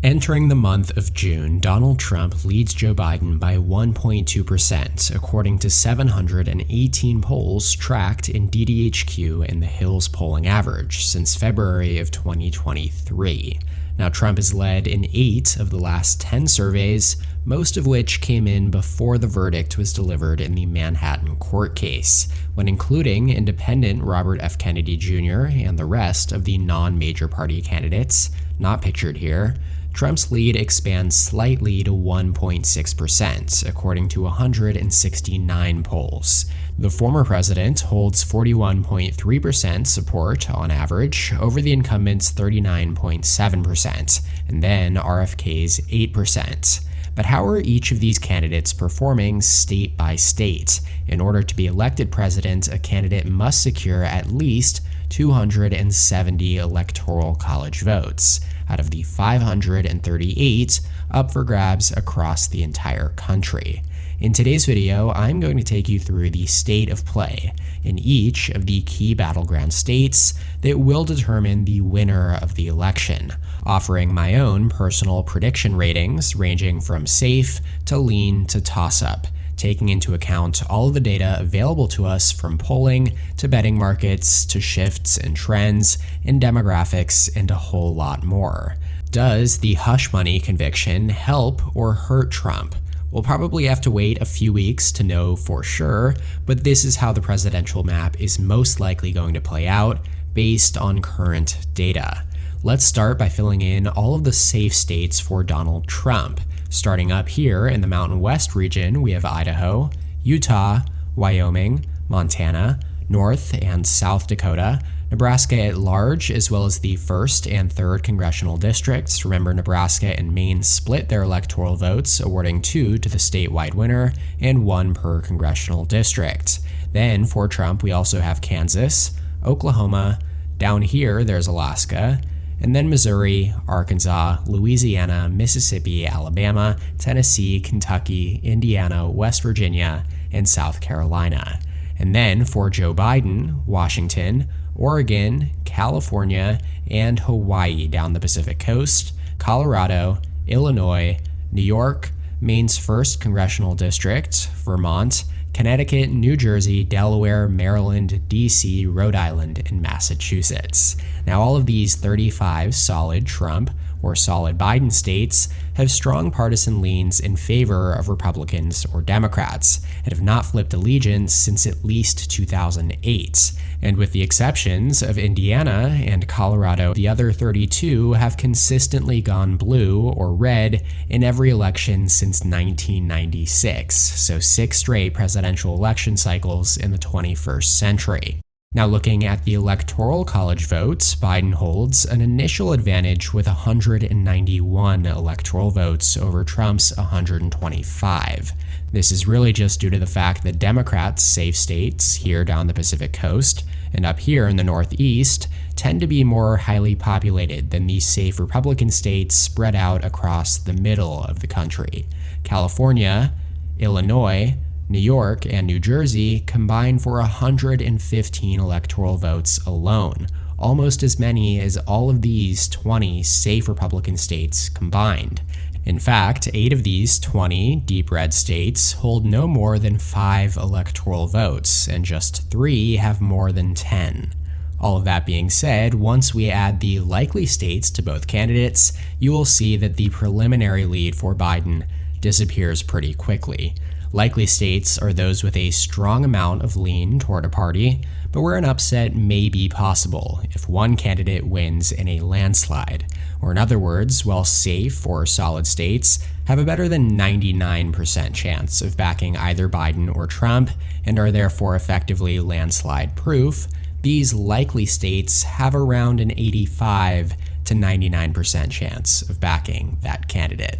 Entering the month of June, Donald Trump leads Joe Biden by 1.2%, according to 718 polls tracked in DDHQ and the Hills polling average since February of 2023. Now, Trump has led in 8 of the last 10 surveys, most of which came in before the verdict was delivered in the Manhattan court case, when including independent Robert F. Kennedy Jr. and the rest of the non-major party candidates, not pictured here. Trump's lead expands slightly to 1.6%, according to 169 polls. The former president holds 41.3% support on average over the incumbent's 39.7%, and then RFK's 8%. But how are each of these candidates performing state by state? In order to be elected president, a candidate must secure at least 270 electoral college votes out of the 538 up for grabs across the entire country. In today's video, I'm going to take you through the state of play in each of the key battleground states that will determine the winner of the election, offering my own personal prediction ratings ranging from safe to lean to toss-up, taking into account all of the data available to us from polling to betting markets to shifts and trends and demographics and a whole lot more. Does the hush money conviction help or hurt Trump? We'll probably have to wait a few weeks to know for sure, but this is how the presidential map is most likely going to play out based on current data. Let's start by filling in all of the safe states for Donald Trump. Starting up here in the Mountain West region, we have Idaho, Utah, Wyoming, Montana, North and South Dakota, Nebraska at large, as well as the 1st and 3rd congressional districts. Remember, Nebraska and Maine split their electoral votes, awarding 2 to the statewide winner and 1 per congressional district. Then for Trump, we also have Kansas, Oklahoma, down here there's Alaska, and then Missouri, Arkansas, Louisiana, Mississippi, Alabama, Tennessee, Kentucky, Indiana, West Virginia, and South Carolina. And then for Joe Biden, Washington, Oregon, California, and Hawaii down the Pacific coast, Colorado, Illinois, New York, Maine's 1st congressional district, Vermont, Connecticut, New Jersey, Delaware, Maryland, DC, Rhode Island, and Massachusetts. Now, all of these 35 solid Trump or solid Biden states have strong partisan leans in favor of Republicans or Democrats and have not flipped allegiance since at least 2008. And with the exceptions of Indiana and Colorado, the other 32 have consistently gone blue or red in every election since 1996, so 6 straight presidential election cycles in the 21st century. Now, looking at the electoral college votes, Biden holds an initial advantage with 191 electoral votes over Trump's 125. This is really just due to the fact that Democrats' safe states here down the Pacific coast and up here in the Northeast tend to be more highly populated than these safe Republican states spread out across the middle of the country. California, Illinois, New York, and New Jersey combine for 115 electoral votes alone, almost as many as all of these 20 safe Republican states combined. In fact, 8 of these 20 deep red states hold no more than 5 electoral votes, and just 3 have more than 10. All of that being said, once we add the likely states to both candidates, you will see that the preliminary lead for Biden disappears pretty quickly. Likely states are those with a strong amount of lean toward a party, but where an upset may be possible if one candidate wins in a landslide. Or in other words, while safe or solid states have a better than 99% chance of backing either Biden or Trump and are therefore effectively landslide proof, these likely states have around an 85 to 99% chance of backing that candidate.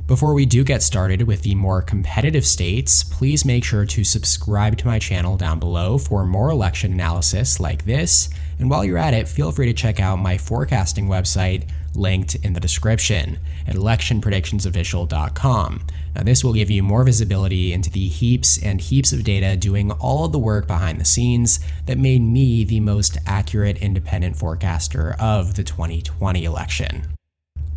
Before we do get started with the more competitive states, please make sure to subscribe to my channel down below for more election analysis like this, and while you're at it, feel free to check out my forecasting website linked in the description at electionpredictionsofficial.com. Now, this will give you more visibility into the heaps and heaps of data doing all of the work behind the scenes that made me the most accurate independent forecaster of the 2020 election.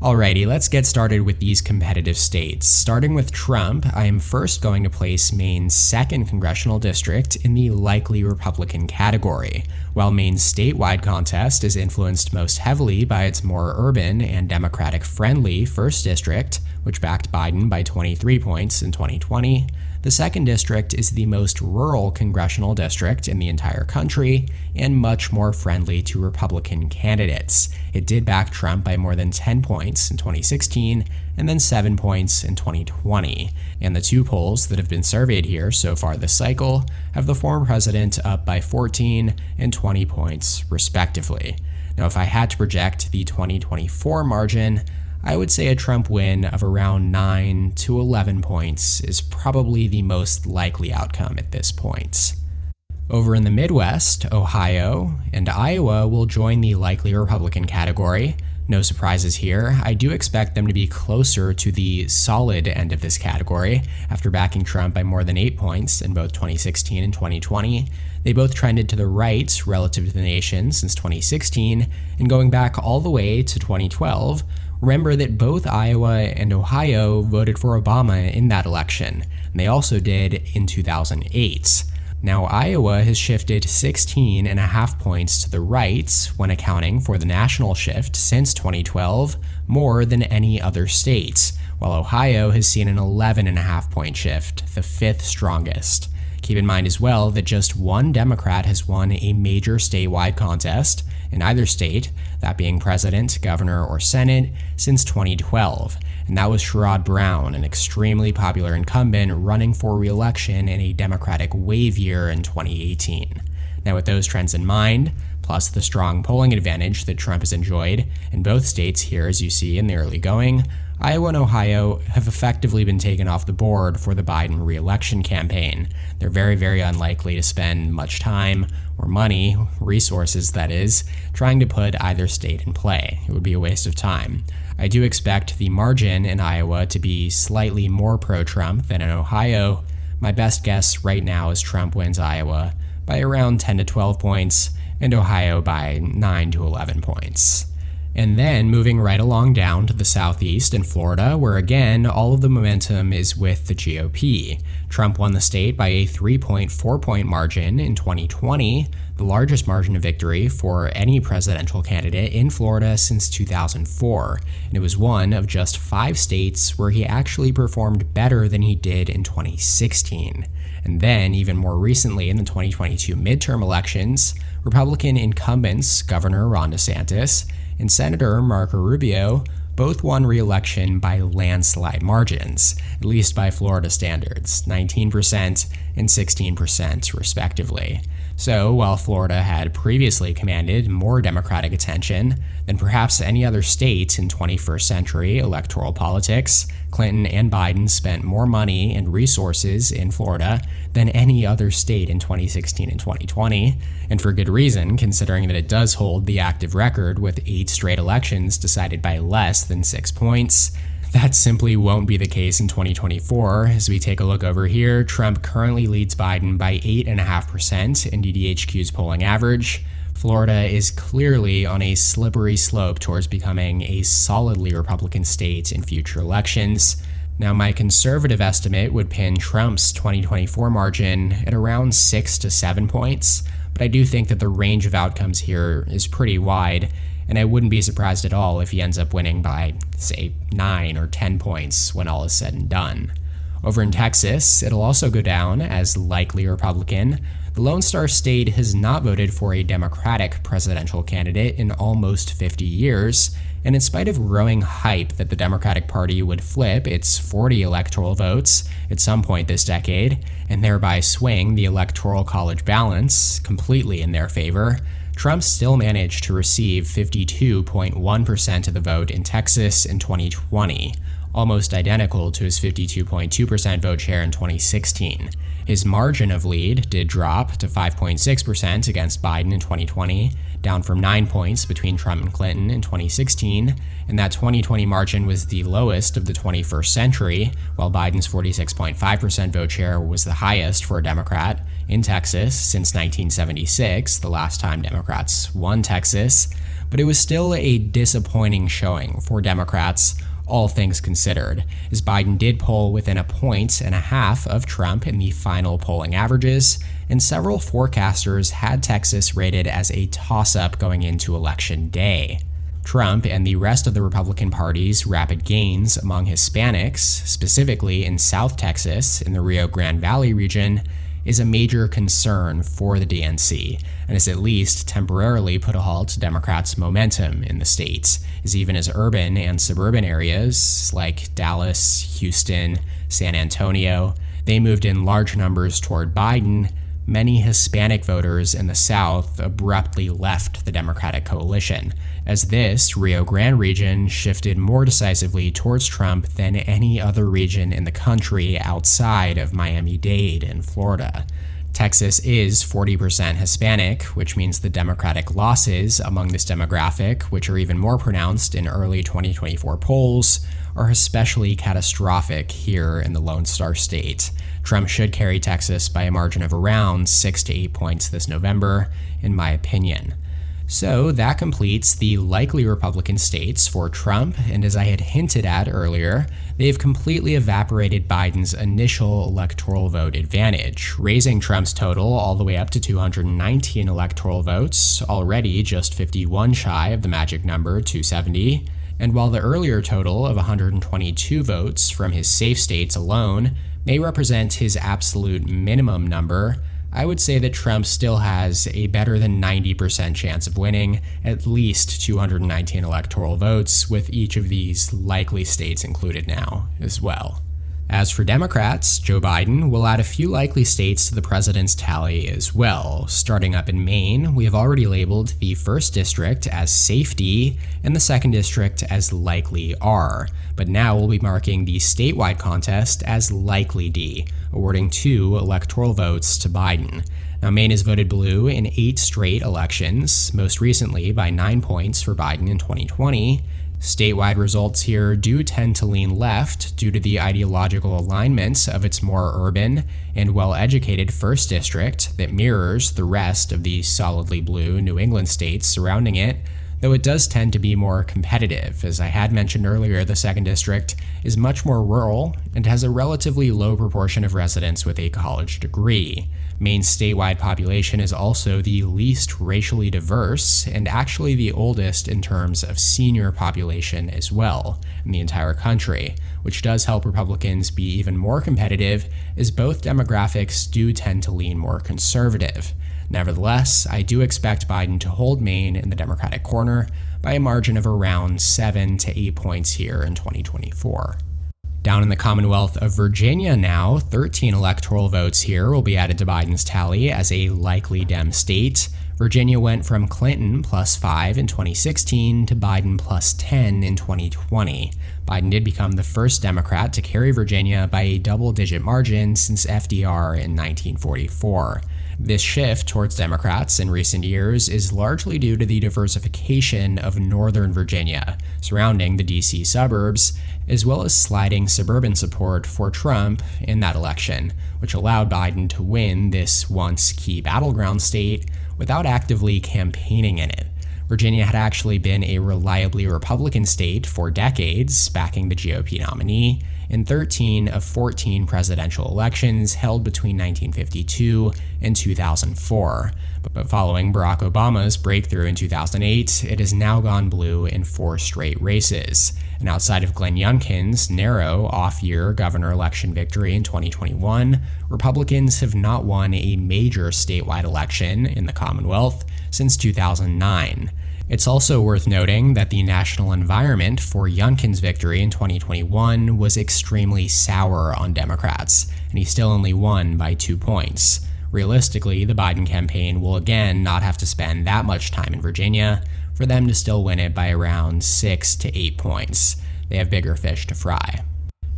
Alrighty, let's get started with these competitive states. Starting with Trump, I am first going to place Maine's 2nd congressional district in the likely Republican category. While Maine's statewide contest is influenced most heavily by its more urban and Democratic-friendly 1st district, which backed Biden by 23 points in 2020, the 2nd district is the most rural congressional district in the entire country and much more friendly to Republican candidates. It did back Trump by more than 10 points in 2016 and then 7 points in 2020. And the 2 polls that have been surveyed here so far this cycle have the former president up by 14 and 20 points respectively. Now, if I had to project the 2024 margin, I would say a Trump win of around 9 to 11 points is probably the most likely outcome at this point. Over in the Midwest, Ohio and Iowa will join the likely Republican category. No surprises here. I do expect them to be closer to the solid end of this category after backing Trump by more than 8 points in both 2016 and 2020. They both trended to the right relative to the nation since 2016, and going back all the way to 2012, remember that both Iowa and Ohio voted for Obama in that election, and they also did in 2008. Now, Iowa has shifted 16.5 points to the right when accounting for the national shift since 2012, more than any other state, while Ohio has seen an 11.5 point shift, the 5th strongest. Keep in mind as well that just one Democrat has won a major statewide contest in either state, that being president, governor, or senate, since 2012, and that was Sherrod Brown, an extremely popular incumbent running for re-election in a Democratic wave year in 2018. Now, with those trends in mind, plus the strong polling advantage that Trump has enjoyed in both states here, as you see in the early going, Iowa and Ohio have effectively been taken off the board for the Biden re-election campaign. They're very, very unlikely to spend much time or money, resources that is, trying to put either state in play. It would be a waste of time. I do expect the margin in Iowa to be slightly more pro-Trump than in Ohio. My best guess right now is Trump wins Iowa by around 10 to 12 points and Ohio by 9 to 11 points. And then moving right along down to the southeast in Florida, where again, all of the momentum is with the GOP. Trump won the state by a 3.4 point margin in 2020, the largest margin of victory for any presidential candidate in Florida since 2004. And it was one of just 5 states where he actually performed better than he did in 2016. And then, even more recently in the 2022 midterm elections, Republican incumbents Governor Ron DeSantis and Senator Marco Rubio both won re-election by landslide margins, at least by Florida standards, 19% and 16% respectively. So, while Florida had previously commanded more Democratic attention than perhaps any other state in 21st century electoral politics, Clinton and Biden spent more money and resources in Florida than any other state in 2016 and 2020, and for good reason, considering that it does hold the active record with 8 straight elections decided by less than 6 points. That simply won't be the case in 2024. As we take a look over here, Trump currently leads Biden by 8.5% in DDHQ's polling average. Florida is clearly on a slippery slope towards becoming a solidly Republican state in future elections. Now, my conservative estimate would pin Trump's 2024 margin at around 6 to 7 points, but I do think that the range of outcomes here is pretty wide, and I wouldn't be surprised at all if he ends up winning by, say, 9 or 10 points when all is said and done. Over in Texas, it'll also go down as likely Republican. The Lone Star State has not voted for a Democratic presidential candidate in almost 50 years, and in spite of growing hype that the Democratic Party would flip its 40 electoral votes at some point this decade, and thereby swing the Electoral College balance completely in their favor, Trump still managed to receive 52.1% of the vote in Texas in 2020, almost identical to his 52.2% vote share in 2016. His margin of lead did drop to 5.6% against Biden in 2020, down from 9 points between Trump and Clinton in 2016, and that 2020 margin was the lowest of the 21st century, while Biden's 46.5% vote share was the highest for a Democrat in Texas since 1976, the last time Democrats won Texas. but it was still a disappointing showing for Democrats, all things considered, as Biden did poll within 1.5 points of Trump in the final polling averages, and several forecasters had Texas rated as a toss-up going into Election Day. Trump and the rest of the Republican Party's rapid gains among Hispanics, specifically in South Texas in the Rio Grande Valley region, is a major concern for the DNC, and has at least temporarily put a halt to Democrats' momentum in the state, as even as urban and suburban areas like Dallas, Houston, San Antonio, they moved in large numbers toward Biden, many Hispanic voters in the South abruptly left the Democratic coalition, as this Rio Grande region shifted more decisively towards Trump than any other region in the country outside of Miami-Dade in Florida. Texas is 40% Hispanic, which means the Democratic losses among this demographic, which are even more pronounced in early 2024 polls, are especially catastrophic here in the Lone Star State. Trump should carry Texas by a margin of around 6 to 8 points this November, in my opinion. So that completes the likely Republican states for Trump, and as I had hinted at earlier, they've completely evaporated Biden's initial electoral vote advantage, raising Trump's total all the way up to 219 electoral votes, already just 51 shy of the magic number 270. And while the earlier total of 122 votes from his safe states alone may represent his absolute minimum number, I would say that Trump still has a better than 90% chance of winning at least 219 electoral votes, with each of these likely states included now as well. As for Democrats, Joe Biden will add a few likely states to the president's tally as well. Starting up in Maine, we have already labeled the 1st district as safe D and the 2nd district as likely R, but now we'll be marking the statewide contest as likely D, awarding 2 electoral votes to Biden. Now, Maine has voted blue in 8 straight elections, most recently by 9 points for Biden in 2020. Statewide results here do tend to lean left due to the ideological alignments of its more urban and well-educated 1st district that mirrors the rest of the solidly blue New England states surrounding it, though it does tend to be more competitive. As I had mentioned earlier, the 2nd district is much more rural and has a relatively low proportion of residents with a college degree. Maine's statewide population is also the least racially diverse and actually the oldest in terms of senior population as well in the entire country, which does help Republicans be even more competitive as both demographics do tend to lean more conservative. Nevertheless, I do expect Biden to hold Maine in the Democratic corner by a margin of around 7 to 8 points here in 2024. Down in the Commonwealth of Virginia now, 13 electoral votes here will be added to Biden's tally as a likely Dem state. Virginia went from Clinton +5 in 2016 to Biden +10 in 2020. Biden did become the first Democrat to carry Virginia by a double-digit margin since FDR in 1944. This shift towards Democrats in recent years is largely due to the diversification of Northern Virginia surrounding the DC suburbs, as well as sliding suburban support for Trump in that election, which allowed Biden to win this once key battleground state without actively campaigning in it. Virginia had actually been a reliably Republican state for decades, backing the GOP nominee, in 13 of 14 presidential elections held between 1952 and 2004. But following Barack Obama's breakthrough in 2008, it has now gone blue in 4 straight races. And outside of Glenn Youngkin's narrow off-year governor election victory in 2021, Republicans have not won a major statewide election in the Commonwealth since 2009. It's also worth noting that the national environment for Youngkin's victory in 2021 was extremely sour on Democrats, and he still only won by 2 points. Realistically, the Biden campaign will again not have to spend that much time in Virginia for them to still win it by around 6 to 8 points. They have bigger fish to fry.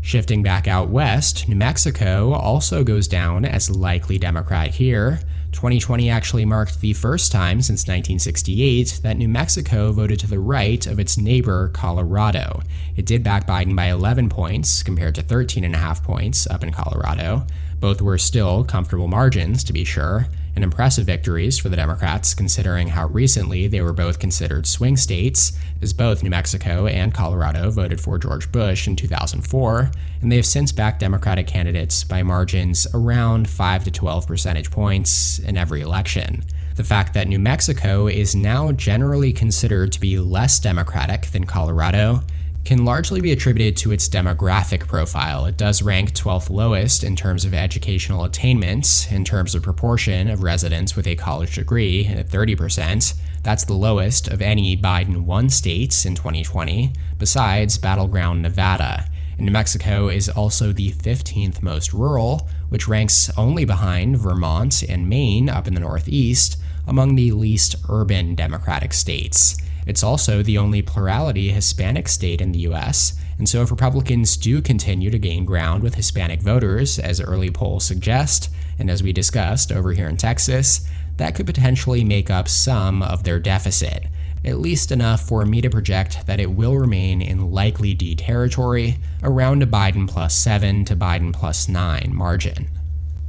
Shifting back out west, New Mexico also goes down as likely Democrat here. 2020 actually marked the first time since 1968 that New Mexico voted to the right of its neighbor, Colorado. It did back Biden by 11 points, compared to 13.5 points up in Colorado. Both were still comfortable margins, to be sure, and impressive victories for the Democrats considering how recently they were both considered swing states, as both New Mexico and Colorado voted for George Bush in 2004, and they have since backed Democratic candidates by margins around 5 to 12 percentage points in every election. The fact that New Mexico is now generally considered to be less Democratic than Colorado can largely be attributed to its demographic profile. It does rank 12th lowest in terms of educational attainment, in terms of proportion of residents with a college degree at 30%. That's the lowest of any Biden won states in 2020, besides Battleground, Nevada. And New Mexico is also the 15th most rural, which ranks only behind Vermont and Maine up in the Northeast, among the least urban Democratic states. It's also the only plurality Hispanic state in the US, and so if Republicans do continue to gain ground with Hispanic voters, as early polls suggest, and as we discussed over here in Texas, that could potentially make up some of their deficit, at least enough for me to project that it will remain in likely D territory, around a Biden +7 to Biden +9 margin.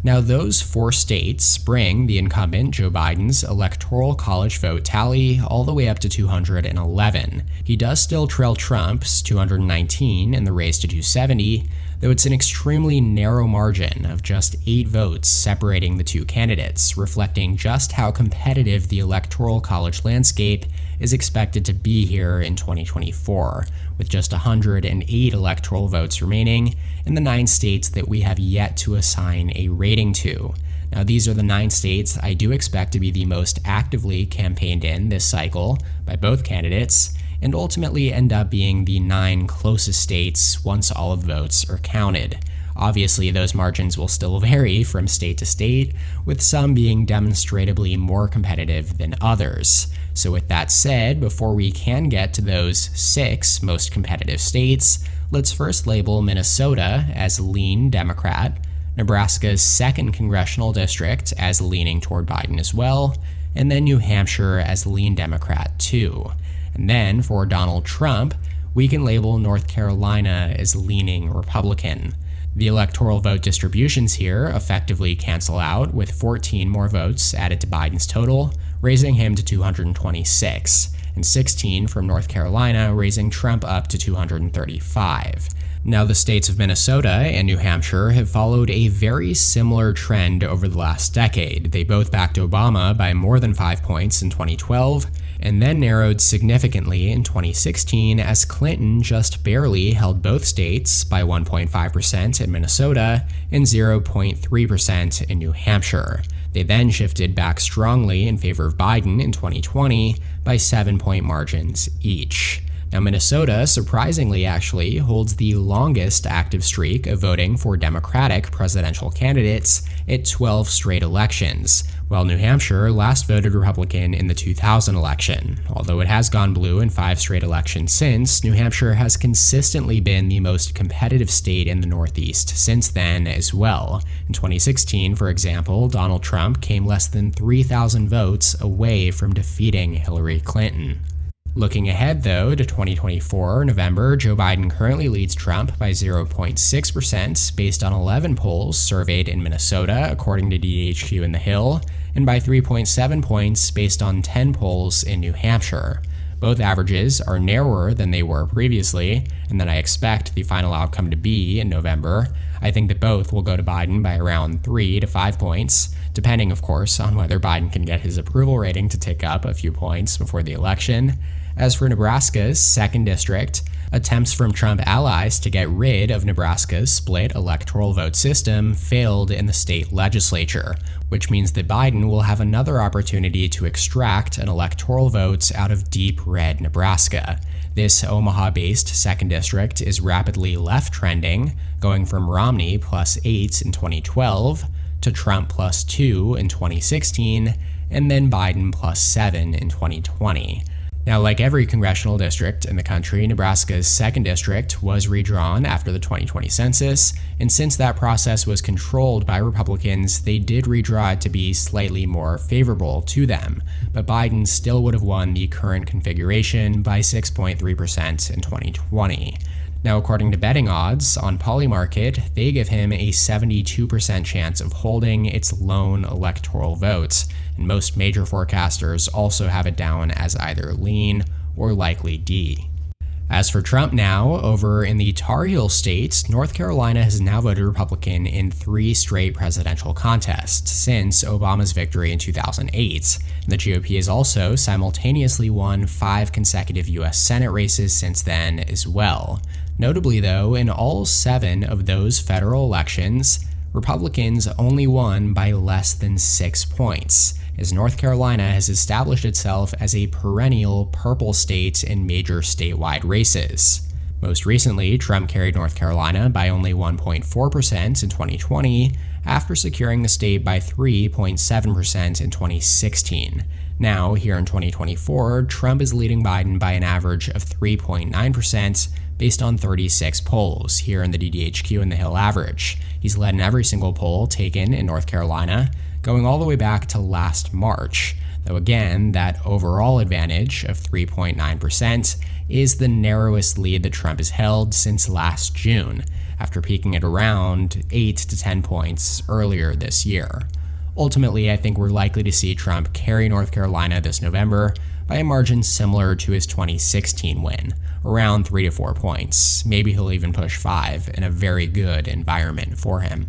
Now, those 4 states bring the incumbent Joe Biden's electoral college vote tally all the way up to 211. He does still trail Trump's 219 in the race to 270, though it's an extremely narrow margin of just 8 votes separating the two candidates, reflecting just how competitive the electoral college landscape is expected to be here in 2024, with just 108 electoral votes remaining in the 9 states that we have yet to assign a rating to. Now, these are the 9 states I do expect to be the most actively campaigned in this cycle by both candidates, and ultimately end up being the 9 closest states once all of the votes are counted. Obviously, those margins will still vary from state to state, with some being demonstrably more competitive than others. So with that said, before we can get to those 6 most competitive states, let's first label Minnesota as lean Democrat, Nebraska's 2nd congressional district as leaning toward Biden as well, and then New Hampshire as lean Democrat too. And then for Donald Trump, we can label North Carolina as leaning Republican. The electoral vote distributions here effectively cancel out, with 14 more votes added to Biden's total, raising him to 226, and 16 from North Carolina, raising Trump up to 235. Now, the states of Minnesota and New Hampshire have followed a very similar trend over the last decade. They both backed Obama by more than 5 points in 2012, and then narrowed significantly in 2016 as Clinton just barely held both states by 1.5% in Minnesota and 0.3% in New Hampshire. They then shifted back strongly in favor of Biden in 2020 by 7-point margins each. Now, Minnesota, surprisingly actually, holds the longest active streak of voting for Democratic presidential candidates at 12 straight elections, while New Hampshire last voted Republican in the 2000 election. Although it has gone blue in 5 straight elections since, New Hampshire has consistently been the most competitive state in the Northeast since then as well. In 2016, for example, Donald Trump came less than 3,000 votes away from defeating Hillary Clinton. Looking ahead, though, to 2024 November, Joe Biden currently leads Trump by 0.6% based on 11 polls surveyed in Minnesota, according to DHQ in the Hill, and by 3.7 points based on 10 polls in New Hampshire. Both averages are narrower than they were previously, and than I expect the final outcome to be in November. I think that both will go to Biden by around 3 to 5 points, depending, of course, on whether Biden can get his approval rating to tick up a few points before the election. As for Nebraska's 2nd district, attempts from Trump allies to get rid of Nebraska's split electoral vote system failed in the state legislature, which means that Biden will have another opportunity to extract an electoral vote out of deep red Nebraska. This Omaha-based 2nd district is rapidly left-trending, going from Romney +8 in 2012 to Trump +2 in 2016, and then Biden +7 in 2020. Now, like every congressional district in the country, Nebraska's 2nd district was redrawn after the 2020 census, and since that process was controlled by Republicans, they did redraw it to be slightly more favorable to them, but Biden still would have won the current configuration by 6.3% in 2020. Now, according to betting odds on Polymarket, they give him a 72% chance of holding its lone electoral votes, and most major forecasters also have it down as either lean or likely D. As for Trump now, over in the Tar Heel states, North Carolina has now voted Republican in 3 straight presidential contests since Obama's victory in 2008. The GOP has also simultaneously won 5 consecutive U.S. Senate races since then as well. Notably though, in all 7 of those federal elections, Republicans only won by less than 6 points, as North Carolina has established itself as a perennial purple state in major statewide races. Most recently, Trump carried North Carolina by only 1.4% in 2020, after securing the state by 3.7% in 2016. Now, here in 2024, Trump is leading Biden by an average of 3.9%, based on 36 polls here in the DDHQ and the Hill average. He's led in every single poll taken in North Carolina, going all the way back to last March, though again, that overall advantage of 3.9% is the narrowest lead that Trump has held since last June, after peaking at around 8 to 10 points earlier this year. Ultimately, I think we're likely to see Trump carry North Carolina this November by a margin similar to his 2016 win, around 3 to 4 points. Maybe he'll even push 5 in a very good environment for him.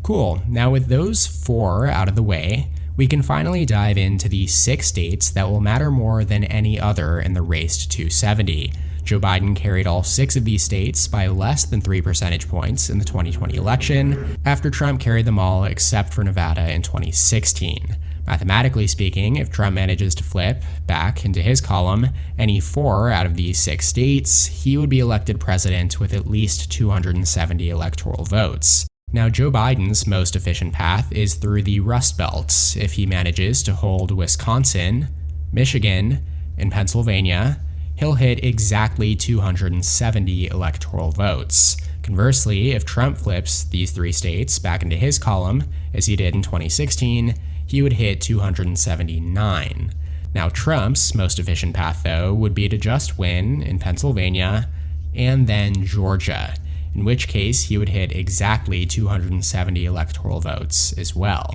Cool, now with those 4 out of the way, we can finally dive into the 6 states that will matter more than any other in the race to 270. Joe Biden carried all 6 of these states by less than 3 percentage points in the 2020 election, after Trump carried them all except for Nevada in 2016. Mathematically speaking, if Trump manages to flip back into his column any 4 out of these 6 states, he would be elected president with at least 270 electoral votes. Now, Joe Biden's most efficient path is through the Rust Belt. If he manages to hold Wisconsin, Michigan, and Pennsylvania, he'll hit exactly 270 electoral votes. Conversely, if Trump flips these 3 states back into his column, as he did in 2016, he would hit 279. Now, Trump's most efficient path, though, would be to just win in Pennsylvania and then Georgia, in which case he would hit exactly 270 electoral votes as well.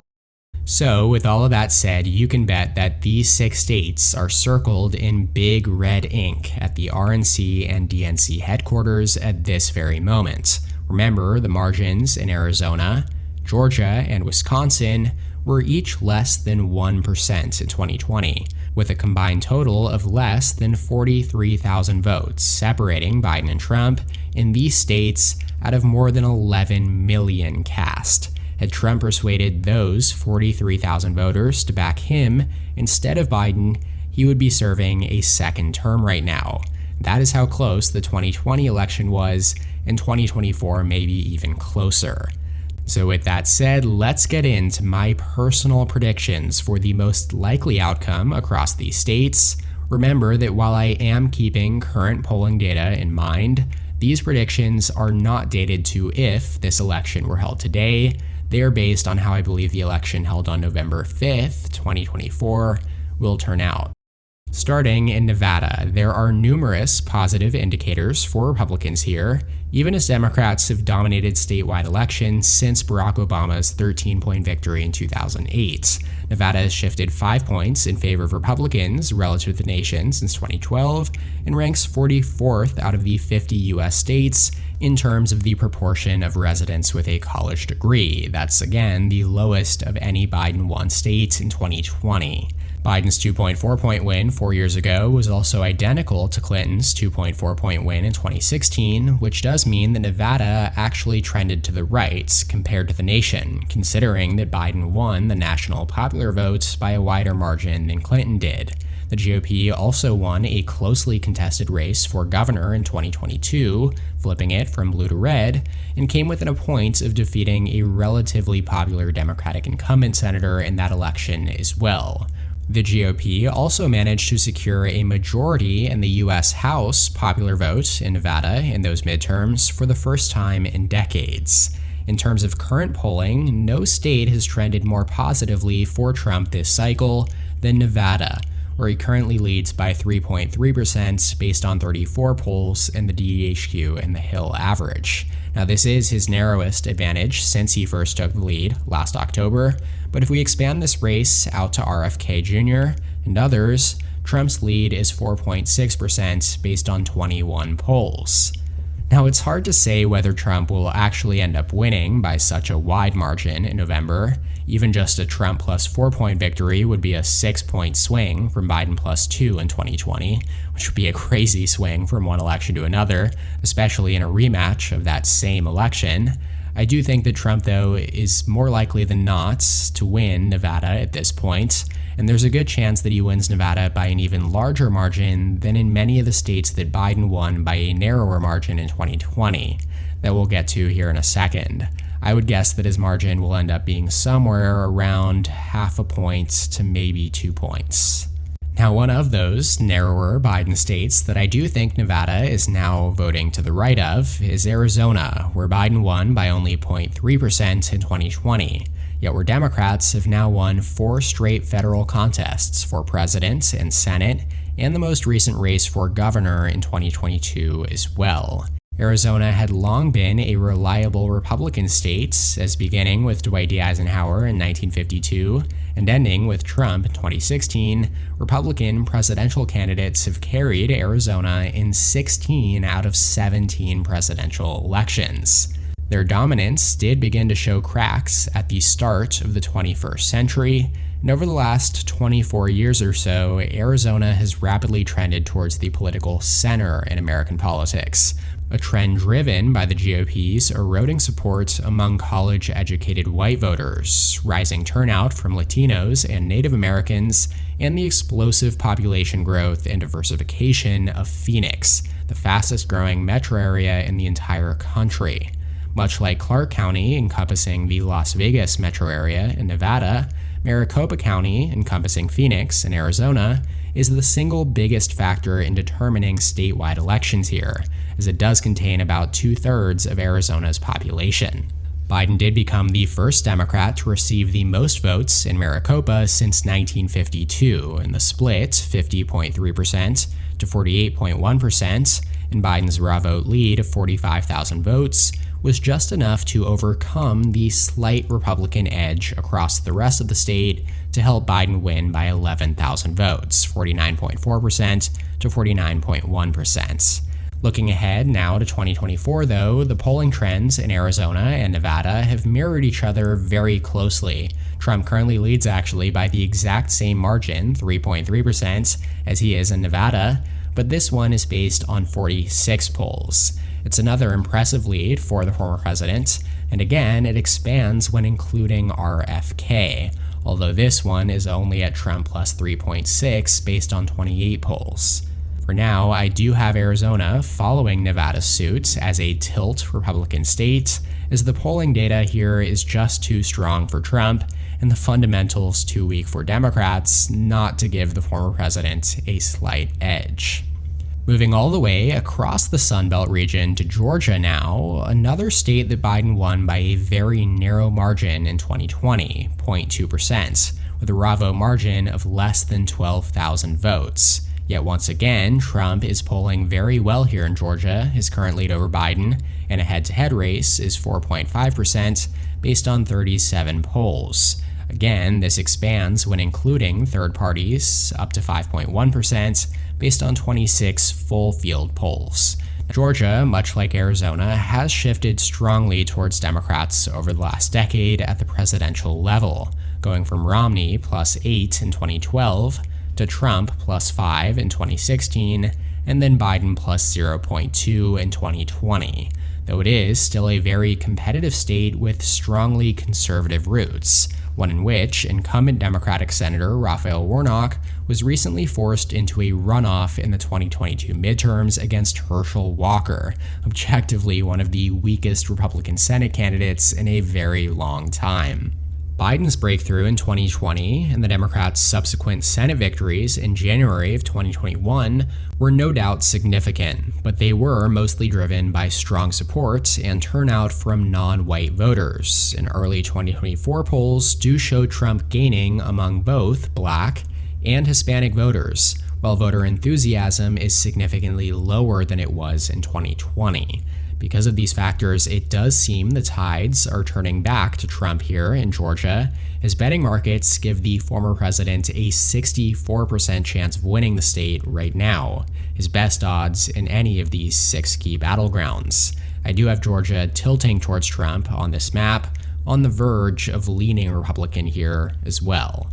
So, with all of that said, you can bet that these 6 states are circled in big red ink at the RNC and DNC headquarters at this very moment. Remember, the margins in Arizona, Georgia, and Wisconsin were each less than 1% in 2020, with a combined total of less than 43,000 votes separating Biden and Trump in these states out of more than 11 million cast. Had Trump persuaded those 43,000 voters to back him instead of Biden, he would be serving a second term right now. That is how close the 2020 election was, and 2024 maybe even closer. So with that said, let's get into my personal predictions for the most likely outcome across these states. Remember that while I am keeping current polling data in mind, these predictions are not dated to if this election were held today. They are based on how I believe the election held on November 5th, 2024 will turn out. Starting in Nevada, there are numerous positive indicators for Republicans here, even as Democrats have dominated statewide elections since Barack Obama's 13-point victory in 2008. Nevada has shifted 5 points in favor of Republicans relative to the nation since 2012 and ranks 44th out of the 50 U.S. states in terms of the proportion of residents with a college degree. That's, again, the lowest of any Biden-won state in 2020. Biden's 2.4-point win 4 years ago was also identical to Clinton's 2.4-point win in 2016, which does mean that Nevada actually trended to the right compared to the nation, considering that Biden won the national popular vote by a wider margin than Clinton did. The GOP also won a closely contested race for governor in 2022, flipping it from blue to red, and came within a point of defeating a relatively popular Democratic incumbent senator in that election as well. The GOP also managed to secure a majority in the U.S. House popular vote in Nevada in those midterms for the first time in decades. In terms of current polling, no state has trended more positively for Trump this cycle than Nevada, where he currently leads by 3.3% based on 34 polls in the DDHQ and the Hill average. Now, this is his narrowest advantage since he first took the lead last October, but if we expand this race out to RFK Jr. and others, Trump's lead is 4.6% based on 21 polls. Now, it's hard to say whether Trump will actually end up winning by such a wide margin in November. Even just a Trump plus 4-point victory would be a 6-point swing from Biden plus 2 in 2020, which would be a crazy swing from one election to another, especially in a rematch of that same election. I do think that Trump, though, is more likely than not to win Nevada at this point, and there's a good chance that he wins Nevada by an even larger margin than in many of the states that Biden won by a narrower margin in 2020, that we'll get to here in a second. I would guess that his margin will end up being somewhere around 0.5 point to maybe 2 points. Now, one of those narrower Biden states that I do think Nevada is now voting to the right of is Arizona, where Biden won by only 0.3% in 2020, yet where Democrats have now won 4 straight federal contests for president and Senate, and the most recent race for governor in 2022 as well. Arizona had long been a reliable Republican state, as beginning with Dwight D. Eisenhower in 1952 and ending with Trump in 2016, Republican presidential candidates have carried Arizona in 16 out of 17 presidential elections. Their dominance did begin to show cracks at the start of the 21st century, and over the last 24 years or so, Arizona has rapidly trended towards the political center in American politics, a trend driven by the GOP's eroding support among college-educated white voters, rising turnout from Latinos and Native Americans, and the explosive population growth and diversification of Phoenix, the fastest-growing metro area in the entire country. Much like Clark County, encompassing the Las Vegas metro area in Nevada, Maricopa County, encompassing Phoenix in Arizona, is the single biggest factor in determining statewide elections here, as it does contain about 2/3 of Arizona's population. Biden did become the first Democrat to receive the most votes in Maricopa since 1952, and the split, 50.3% to 48.1%, and Biden's raw vote lead of 45,000 votes, was just enough to overcome the slight Republican edge across the rest of the state to help Biden win by 11,000 votes, 49.4% to 49.1%. Looking ahead now to 2024, though, the polling trends in Arizona and Nevada have mirrored each other very closely. Trump currently leads actually by the exact same margin, 3.3%, as he is in Nevada, but this one is based on 46 polls. It's another impressive lead for the former president, and again, it expands when including RFK, although this one is only at Trump plus 3.6 based on 28 polls. For now, I do have Arizona following Nevada's suit as a tilt Republican state, as the polling data here is just too strong for Trump and the fundamentals too weak for Democrats not to give the former president a slight edge. Moving all the way across the Sun Belt region to Georgia now, another state that Biden won by a very narrow margin in 2020, 0.2%, with a raw vote margin of less than 12,000 votes. Yet once again, Trump is polling very well here in Georgia. His current lead over Biden in a head-to-head race is 4.5% based on 37 polls. Again, this expands when including third parties up to 5.1% based on 26 full field polls. Georgia, much like Arizona, has shifted strongly towards Democrats over the last decade at the presidential level, going from Romney plus 8 in 2012 to Trump plus 5 in 2016, and then Biden plus 0.2 in 2020, though it is still a very competitive state with strongly conservative roots, one in which incumbent Democratic Senator Raphael Warnock was recently forced into a runoff in the 2022 midterms against Herschel Walker, objectively one of the weakest Republican Senate candidates in a very long time. Biden's breakthrough in 2020 and the Democrats' subsequent Senate victories in January of 2021 were no doubt significant, but they were mostly driven by strong support and turnout from non-white voters, and early 2024 polls do show Trump gaining among both Black and Hispanic voters, while voter enthusiasm is significantly lower than it was in 2020. Because of these factors, it does seem the tides are turning back to Trump here in Georgia, as betting markets give the former president a 64% chance of winning the state right now, his best odds in any of these 6 key battlegrounds. I do have Georgia tilting towards Trump on this map, on the verge of leaning Republican here as well.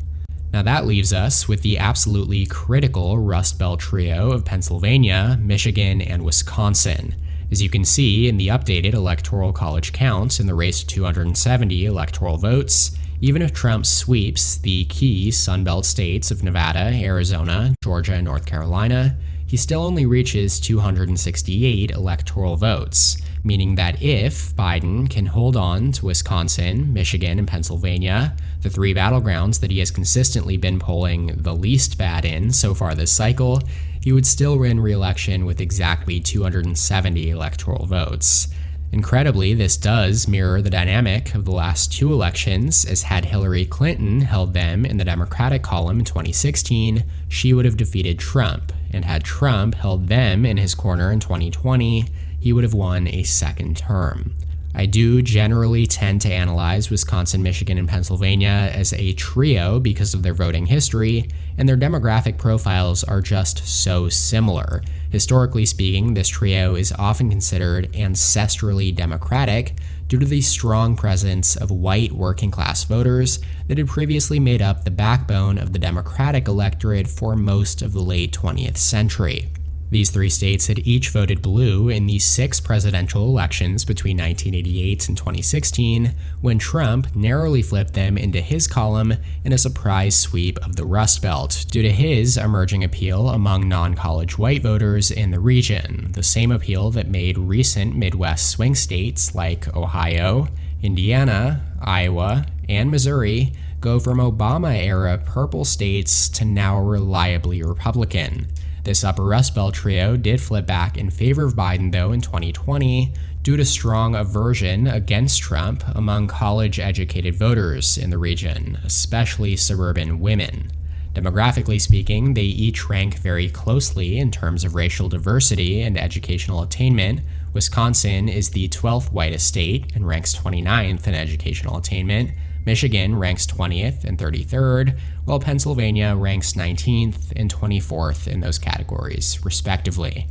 Now that leaves us with the absolutely critical Rust Belt trio of Pennsylvania, Michigan, and Wisconsin. As you can see in the updated Electoral College counts in the race to 270 electoral votes, even if Trump sweeps the key Sunbelt states of Nevada, Arizona, Georgia, and North Carolina, he still only reaches 268 electoral votes, meaning that if Biden can hold on to Wisconsin, Michigan, and Pennsylvania, the 3 battlegrounds that he has consistently been polling the least bad in so far this cycle, he would still win re-election with exactly 270 electoral votes. Incredibly, this does mirror the dynamic of the last 2 elections, as had Hillary Clinton held them in the Democratic column in 2016, she would have defeated Trump, and had Trump held them in his corner in 2020, he would have won a second term. I do generally tend to analyze Wisconsin, Michigan, and Pennsylvania as a trio because of their voting history, and their demographic profiles are just so similar. Historically speaking, this trio is often considered ancestrally Democratic due to the strong presence of white working-class voters that had previously made up the backbone of the Democratic electorate for most of the late 20th century. These 3 states had each voted blue in the 6 presidential elections between 1988 and 2016, when Trump narrowly flipped them into his column in a surprise sweep of the Rust Belt due to his emerging appeal among non-college white voters in the region, the same appeal that made recent Midwest swing states like Ohio, Indiana, Iowa, and Missouri go from Obama-era purple states to now reliably Republican. This upper Rust Belt trio did flip back in favor of Biden, though, in 2020 due to strong aversion against Trump among college-educated voters in the region, especially suburban women. Demographically speaking, they each rank very closely in terms of racial diversity and educational attainment. Wisconsin is the 12th whitest state and ranks 29th in educational attainment. Michigan ranks 20th and 33rd, while Pennsylvania ranks 19th and 24th in those categories, respectively.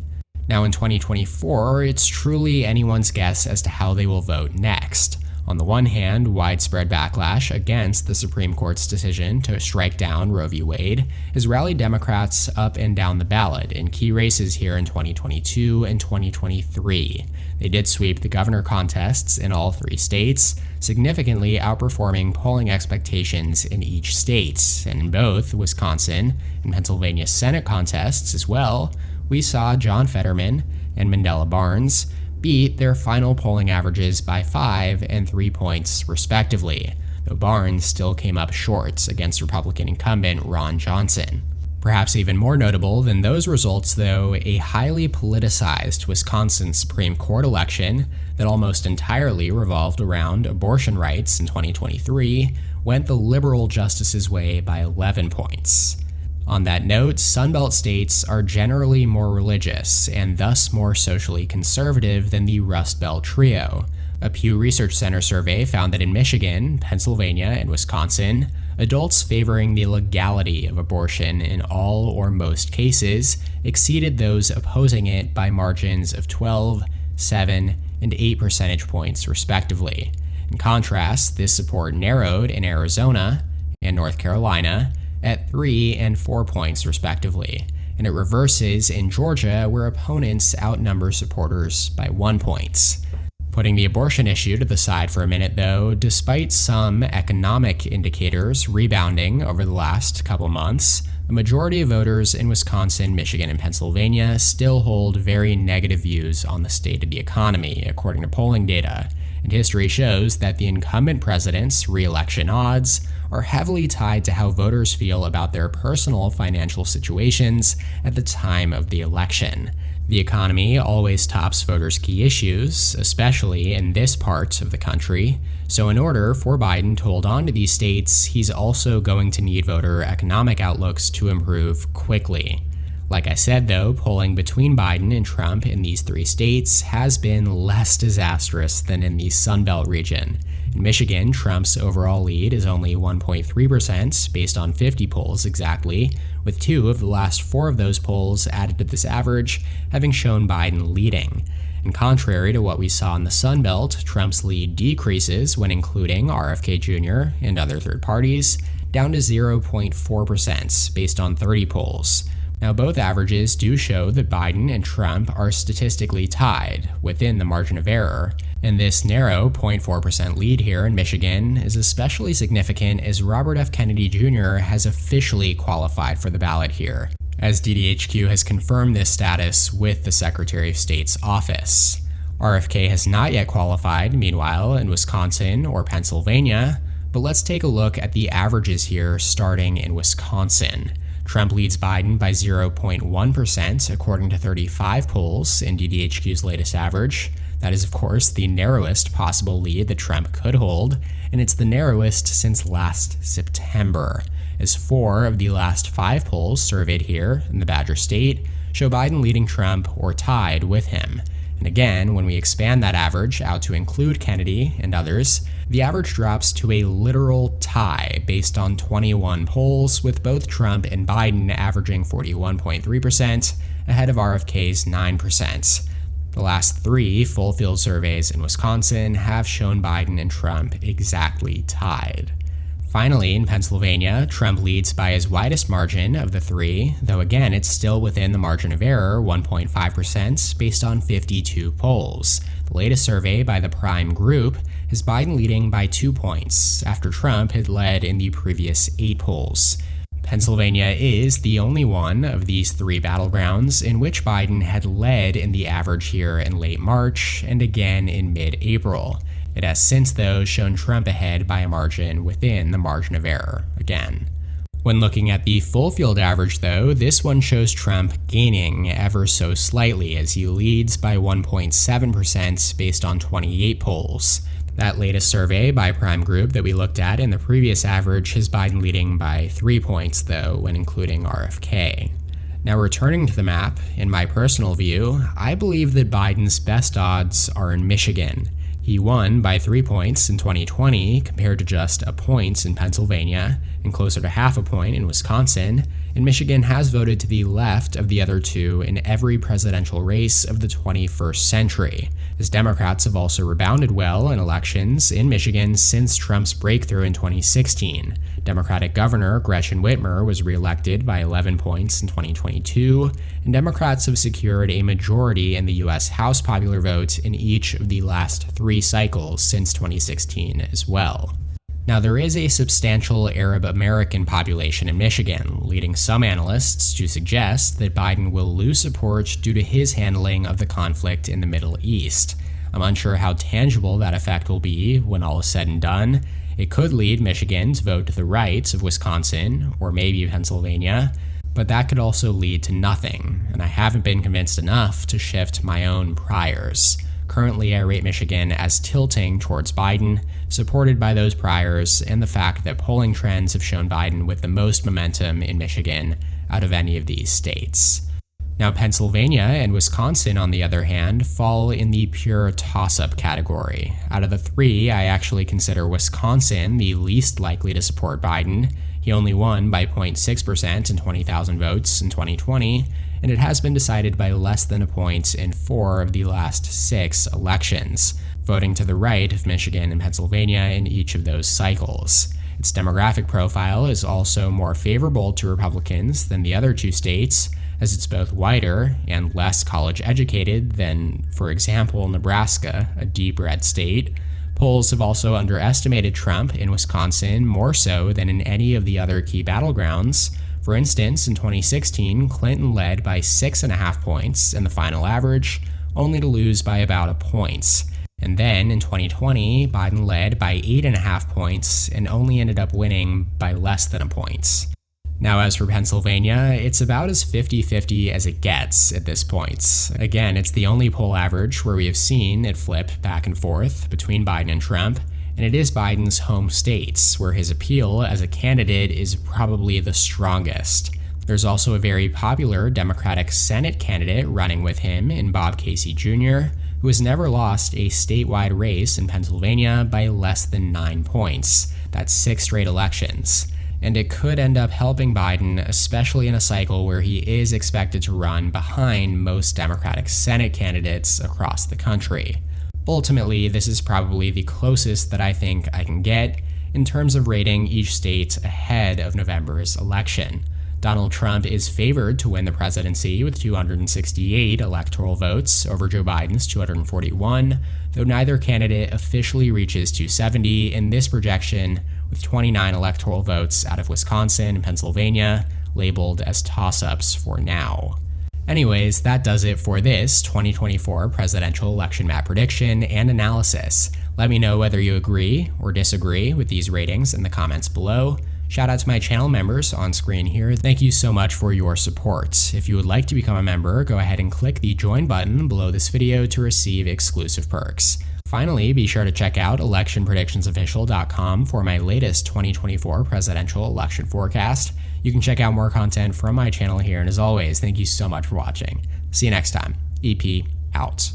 Now in 2024, it's truly anyone's guess as to how they will vote next. On the one hand, widespread backlash against the Supreme Court's decision to strike down Roe v. Wade has rallied Democrats up and down the ballot in key races here in 2022 and 2023. They did sweep the governor contests in all 3 states, significantly outperforming polling expectations in each state. And in both Wisconsin and Pennsylvania Senate contests as well, we saw John Fetterman and Mandela Barnes beat their final polling averages by 5 and 3 points respectively, though Barnes still came up short against Republican incumbent Ron Johnson. Perhaps even more notable than those results, though, a highly politicized Wisconsin Supreme Court election that almost entirely revolved around abortion rights in 2023 went the liberal justice's way by 11 points. On that note, Sunbelt states are generally more religious and thus more socially conservative than the Rust Belt trio. A Pew Research Center survey found that in Michigan, Pennsylvania, and Wisconsin, adults favoring the legality of abortion in all or most cases exceeded those opposing it by margins of 12, 7, and 8 percentage points respectively. In contrast, this support narrowed in Arizona and North Carolina at 3 and 4 points respectively, and it reverses in Georgia, where opponents outnumber supporters by 1 point. Putting the abortion issue to the side for a minute, though, despite some economic indicators rebounding over the last couple months, a majority of voters in Wisconsin, Michigan, and Pennsylvania still hold very negative views on the state of the economy, according to polling data. And history shows that the incumbent president's re-election odds are heavily tied to how voters feel about their personal financial situations at the time of the election. The economy always tops voters' key issues, especially in this part of the country. So in order for Biden to hold on to these states, he's also going to need voter economic outlooks to improve quickly. Like I said though, polling between Biden and Trump in these 3 states has been less disastrous than in the Sun Belt region. In Michigan, Trump's overall lead is only 1.3% based on 50 polls exactly, with 2 of the last 4 of those polls added to this average having shown Biden leading. And contrary to what we saw in the Sun Belt, Trump's lead decreases when including RFK Jr. and other third parties, down to 0.4% based on 30 polls. Now, both averages do show that Biden and Trump are statistically tied within the margin of error, and this narrow 0.4% lead here in Michigan is especially significant as Robert F. Kennedy Jr. has officially qualified for the ballot here, as DDHQ has confirmed this status with the Secretary of State's office. RFK has not yet qualified, meanwhile, in Wisconsin or Pennsylvania, but let's take a look at the averages here starting in Wisconsin. Trump leads Biden by 0.1% according to 35 polls in DDHQ's latest average. That is, of course, the narrowest possible lead that Trump could hold, and it's the narrowest since last September, as 4 of the last 5 polls surveyed here in the Badger State show Biden leading Trump or tied with him. And again, when we expand that average out to include Kennedy and others, the average drops to a literal tie based on 21 polls, with both Trump and Biden averaging 41.3% ahead of RFK's 9%. The last 3 full field surveys in Wisconsin have shown Biden and Trump exactly tied. Finally, in Pennsylvania, Trump leads by his widest margin of the 3, though again it's still within the margin of error, 1.5%, based on 52 polls. The latest survey by the Prime Group has Biden leading by 2 points, after Trump had led in the previous 8 polls. Pennsylvania is the only one of these 3 battlegrounds in which Biden had led in the average here in late March and again in mid-April. It has since, though, shown Trump ahead by a margin within the margin of error again. When looking at the full field average, though, this one shows Trump gaining ever so slightly as he leads by 1.7% based on 28 polls. That latest survey by Prime Group that we looked at in the previous average has Biden leading by 3 points, though, when including RFK. Now, returning to the map, in my personal view, I believe that Biden's best odds are in Michigan. He won by 3 points in 2020 compared to just a point in Pennsylvania and closer to half a point in Wisconsin, and Michigan has voted to the left of the other 2 in every presidential race of the 21st century, as Democrats have also rebounded well in elections in Michigan since Trump's breakthrough in 2016. Democratic Governor Gretchen Whitmer was reelected by 11 points in 2022, and Democrats have secured a majority in the U.S. House popular vote in each of the last 3 cycles since 2016 as well. Now, there is a substantial Arab American population in Michigan, leading some analysts to suggest that Biden will lose support due to his handling of the conflict in the Middle East. I'm unsure how tangible that effect will be when all is said and done. It could lead Michigan to vote to the right of Wisconsin, or maybe Pennsylvania, but that could also lead to nothing, and I haven't been convinced enough to shift my own priors. Currently, I rate Michigan as tilting towards Biden, supported by those priors and the fact that polling trends have shown Biden with the most momentum in Michigan out of any of these states. Now, Pennsylvania and Wisconsin, on the other hand, fall in the pure toss-up category. Out of the 3, I actually consider Wisconsin the least likely to support Biden. He only won by 0.6% and 20,000 votes in 2020, and it has been decided by less than a point in 4 of the last 6 elections, voting to the right of Michigan and Pennsylvania in each of those cycles. Its demographic profile is also more favorable to Republicans than the other 2 states, as it's both whiter and less college-educated than, for example, Nebraska, a deep red state. Polls have also underestimated Trump in Wisconsin more so than in any of the other key battlegrounds. For instance, in 2016, Clinton led by 6.5 points in the final average, only to lose by about a point. And then in 2020, Biden led by 8.5 points and only ended up winning by less than a point. Now, as for Pennsylvania, it's about as 50-50 as it gets at this point. Again, it's the only poll average where we have seen it flip back and forth between Biden and Trump, and it is Biden's home states, where his appeal as a candidate is probably the strongest. There's also a very popular Democratic Senate candidate running with him in Bob Casey Jr., who has never lost a statewide race in Pennsylvania by less than 9 points. That's 6 straight elections. And it could end up helping Biden, especially in a cycle where he is expected to run behind most Democratic Senate candidates across the country. Ultimately, this is probably the closest that I think I can get in terms of rating each state ahead of November's election. Donald Trump is favored to win the presidency with 268 electoral votes over Joe Biden's 241, though neither candidate officially reaches 270 in this projection, with 29 electoral votes out of Wisconsin and Pennsylvania labeled as toss-ups for now. Anyways, that does it for this 2024 presidential election map prediction and analysis. Let me know whether you agree or disagree with these ratings in the comments below. Shout out to my channel members on screen here. Thank you so much for your support. If you would like to become a member, go ahead and click the join button below this video to receive exclusive perks. Finally, be sure to check out electionpredictionsofficial.com for my latest 2024 presidential election forecast. You can check out more content from my channel here, and as always, thank you so much for watching. See you next time. EP out.